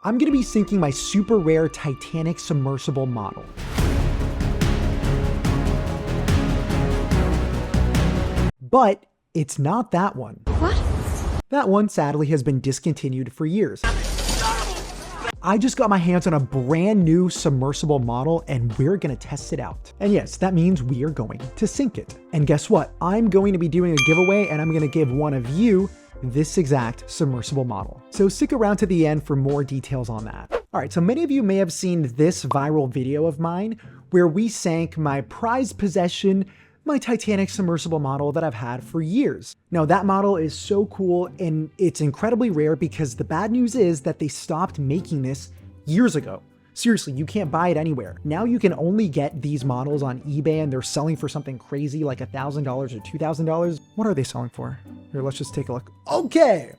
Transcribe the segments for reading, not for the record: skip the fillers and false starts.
I'm gonna be sinking my super rare Titanic submersible model. But it's not that one. What? That one sadly has been discontinued for years. I just got my hands on a brand new submersible model and we're gonna test it out. And yes, that means we are going to sink it. And guess what? I'm going to be doing a giveaway and I'm gonna give one of you this exact submersible model. So stick around to the end for more details on that. All right, so many of you may have seen this viral video of mine where we sank my prized possession, my Titanic submersible model that I've had for years. Now that model is so cool and it's incredibly rare because the bad news is that they stopped making this years ago. Seriously, you can't buy it anywhere. Now you can only get these models on eBay and they're selling for something crazy like $1,000 or $2,000. What are they selling for? Here, let's just take a look. Okay,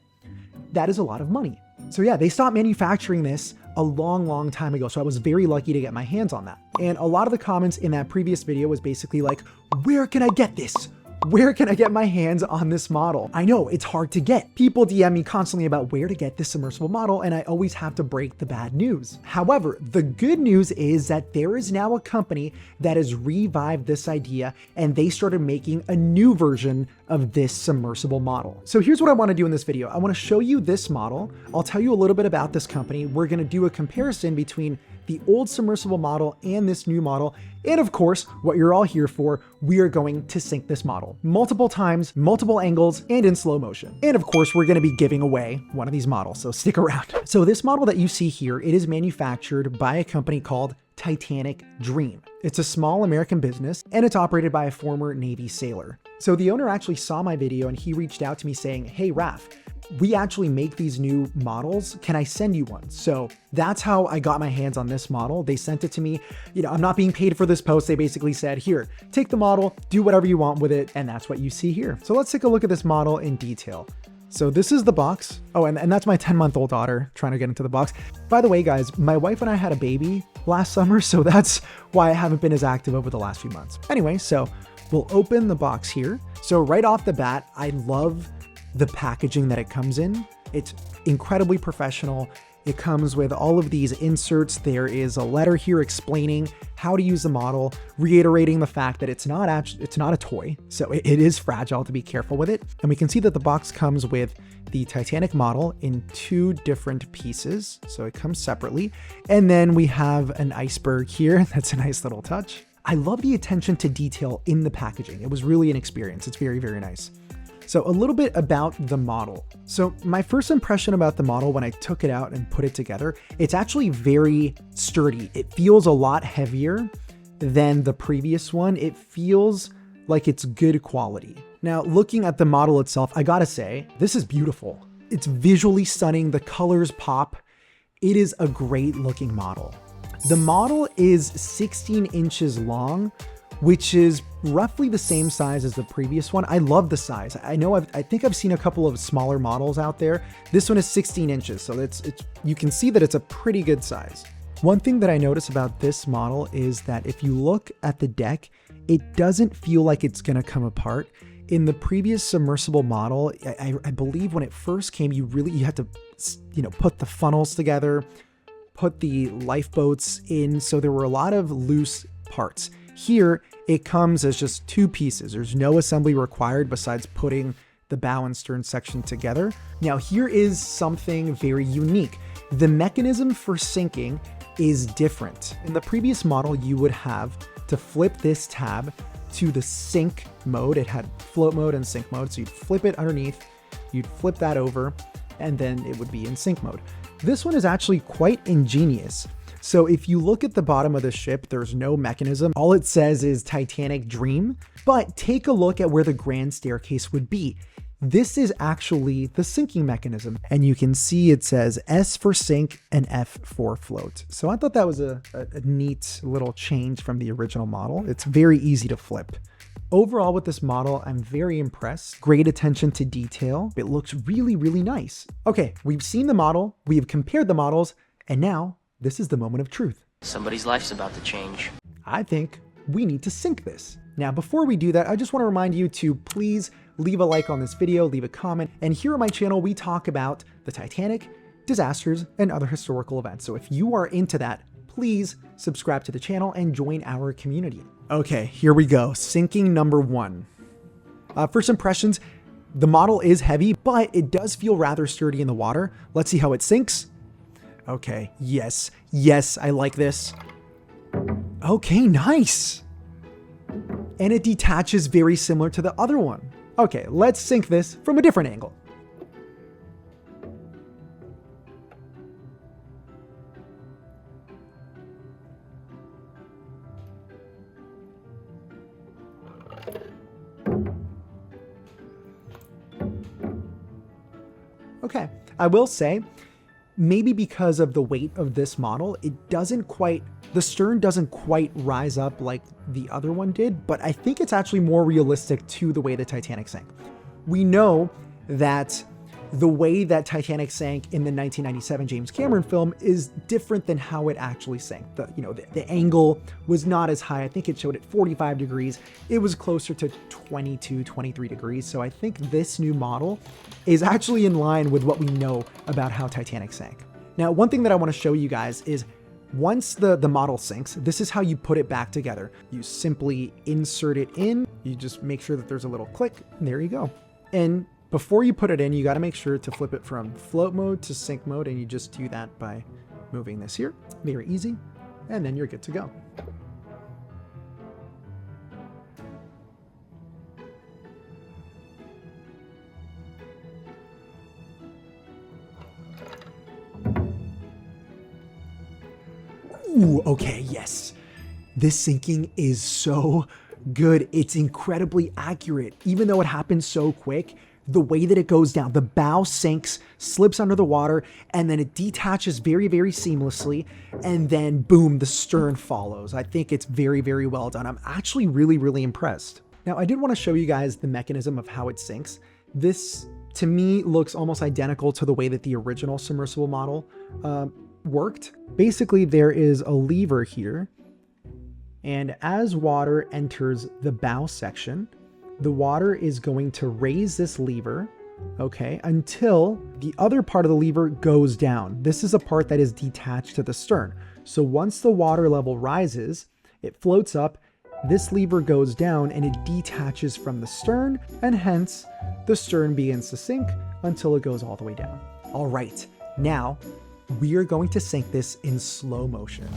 that is a lot of money. So yeah, they stopped manufacturing this a long time ago. So I was very lucky to get my hands on that. And a lot of the comments in that previous video was basically like, where can I get this? Where can I get my hands on this model? I know it's hard to get. People DM me constantly about where to get this submersible model, and I always have to break the bad news. However, the good news is that there is now a company that has revived this idea and they started making a new version of this submersible model. So here's what I want to do in this video. I want to show you this model. I'll tell you a little bit about this company. We're going to do a comparison between the old submersible model and this new model. And of course, what you're all here for, we are going to sink this model multiple times, multiple angles, and in slow motion. And of course, we're going to be giving away one of these models, so stick around. So this model that you see here, it is manufactured by a company called Titanic Dream. It's a small American business and it's operated by a former Navy sailor. So the owner actually saw my video and he reached out to me saying, hey, Raf, we actually make these new models. Can I send you one? So that's how I got my hands on this model. They sent it to me. You know, I'm not being paid for this post. They basically said, here, take the model, do whatever you want with it. And that's what you see here. So let's take a look at this model in detail. So this is the box. Oh, and that's my 10-month-old daughter trying to get into the box. By the way, guys, my wife and I had a baby last summer, so that's why I haven't been as active over the last few months. Anyway, so we'll open the box here. So right off the bat, I love the packaging that it comes in. It's incredibly professional. It comes with all of these inserts. There is a letter here explaining how to use the model, reiterating the fact that it's not a toy. So it is fragile, to be careful with it. And we can see that the box comes with the Titanic model in 2 different pieces. So it comes separately. And then we have an iceberg here. That's a nice little touch. I love the attention to detail in the packaging. It was really an experience. It's very, very nice. So a little bit about the model. So my first impression about the model when I took it out and put it together, it's actually very sturdy. It feels a lot heavier than the previous one. It feels like it's good quality. Now, looking at the model itself, I gotta say, this is beautiful. It's visually stunning. The colors pop. It is a great looking model. The model is 16 inches long, which is roughly the same size as the previous one. I love the size. I know I think I've seen a couple of smaller models out there. This one is 16 inches, so you can see that it's a pretty good size. One thing that I notice about this model is that if you look at the deck, it doesn't feel like it's gonna come apart. In the previous submersible model, I believe when it first came, you had to, put the funnels together, put the lifeboats in, so there were a lot of loose parts. Here, it comes as just 2 pieces. There's no assembly required besides putting the bow and stern section together. Now, here is something very unique. The mechanism for sinking is different. In the previous model, you would have to flip this tab to the sink mode. It had float mode and sink mode. So you'd flip it underneath, you'd flip that over, and then it would be in sink mode. This one is actually quite ingenious. So if you look at the bottom of the ship, there's no mechanism. All it says is Titanic Dream, but take a look at where the grand staircase would be. This is actually the sinking mechanism. And you can see it says S for sink and F for float. So I thought that was a neat little change from the original model. It's very easy to flip. Overall with this model, I'm very impressed. Great attention to detail. It looks really, really nice. Okay, we've seen the model, we have compared the models, and now this is the moment of truth. Somebody's life's about to change. I think we need to sink this. Now, before we do that, I just want to remind you to please leave a like on this video, leave a comment, and here on my channel, we talk about the Titanic, disasters, and other historical events. So if you are into that, please subscribe to the channel and join our community. Okay, here we go. Sinking number 1. First impressions, the model is heavy, but it does feel rather sturdy in the water. Let's see how it sinks. Okay, yes, I like this. Okay, nice. And it detaches very similar to the other one. Okay, let's sink this from a different angle. Okay, I will say, maybe because of the weight of this model, the stern doesn't quite rise up like the other one did, but I think it's actually more realistic to the way the Titanic sank. We know that the way that Titanic sank in the 1997 James Cameron film is different than how it actually sank. The angle was not as high. I think it showed at 45 degrees. It was closer to 22, 23 degrees. So I think this new model is actually in line with what we know about how Titanic sank. Now, one thing that I want to show you guys is once the model sinks, this is how you put it back together. You simply insert it in. You just make sure that there's a little click, and there you go. And before you put it in, you got to make sure to flip it from float mode to sink mode, and you just do that by moving this here. Very easy, and then you're good to go. Ooh, okay, yes. This sinking is so good. It's incredibly accurate. Even though it happens so quick, the way that it goes down, the bow sinks, slips under the water, and then it detaches very, very seamlessly, and then boom, the stern follows. I think it's very, very well done. I'm actually really, really impressed. Now, I did want to show you guys the mechanism of how it sinks. This, to me, looks almost identical to the way that the original submersible model worked. Basically, there is a lever here, and as water enters the bow section, the water is going to raise this lever, okay, until the other part of the lever goes down. This is a part that is detached to the stern. So once the water level rises, it floats up, this lever goes down, and it detaches from the stern, and hence the stern begins to sink until it goes all the way down. All right, now we are going to sink this in slow motion.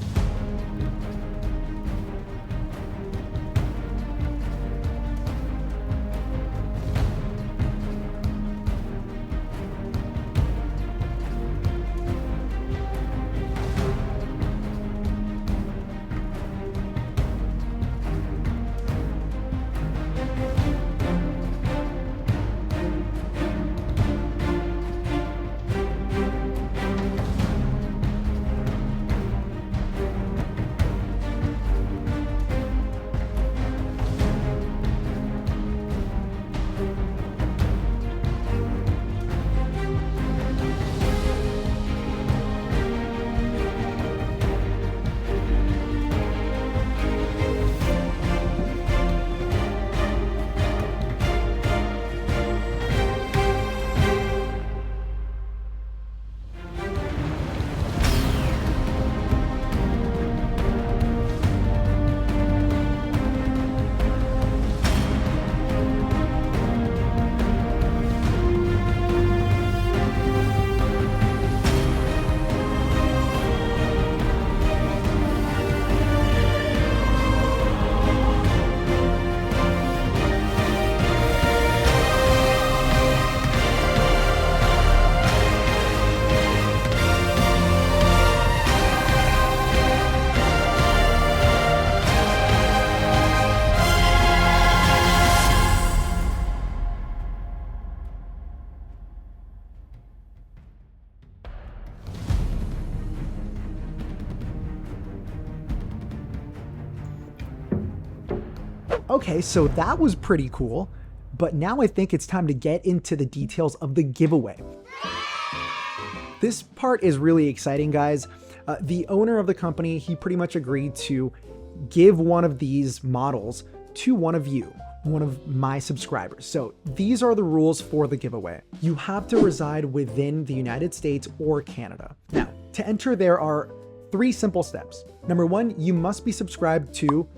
Okay, so that was pretty cool, but now I think it's time to get into the details of the giveaway. This part is really exciting, guys. The owner of the company, he pretty much agreed to give one of these models to one of you. one of my subscribers. So these are the rules for the giveaway. You have to reside within the United States or Canada. Now, to enter, there are 3 simple steps. Number 1, you must be subscribed to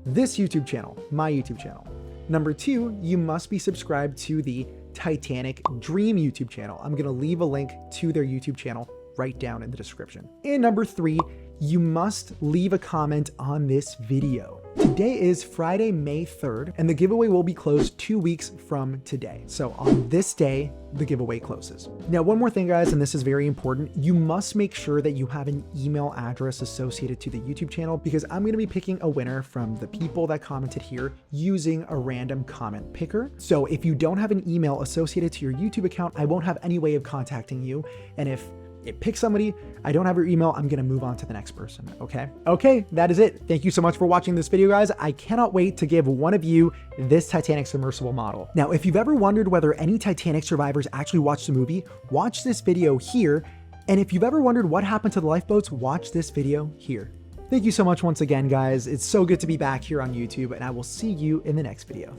this YouTube channel, my YouTube channel. Number 2, you must be subscribed to the Titanic Dream YouTube channel. I'm gonna leave a link to their YouTube channel right down in the description. And number 3, you must leave a comment on this video. Today is Friday, May 3rd, and the giveaway will be closed 2 weeks from today. So on this day, the giveaway closes. Now, one more thing, guys, and this is very important. You must make sure that you have an email address associated to the YouTube channel, because I'm gonna be picking a winner from the people that commented here using a random comment picker. So if you don't have an email associated to your YouTube account, I won't have any way of contacting you. And if it picks somebody, I don't have your email, I'm gonna move on to the next person, okay? Okay, that is it. Thank you so much for watching this video, guys. I cannot wait to give one of you this Titanic submersible model. Now, if you've ever wondered whether any Titanic survivors actually watched the movie, watch this video here. And if you've ever wondered what happened to the lifeboats, watch this video here. Thank you so much once again, guys. It's so good to be back here on YouTube, and I will see you in the next video.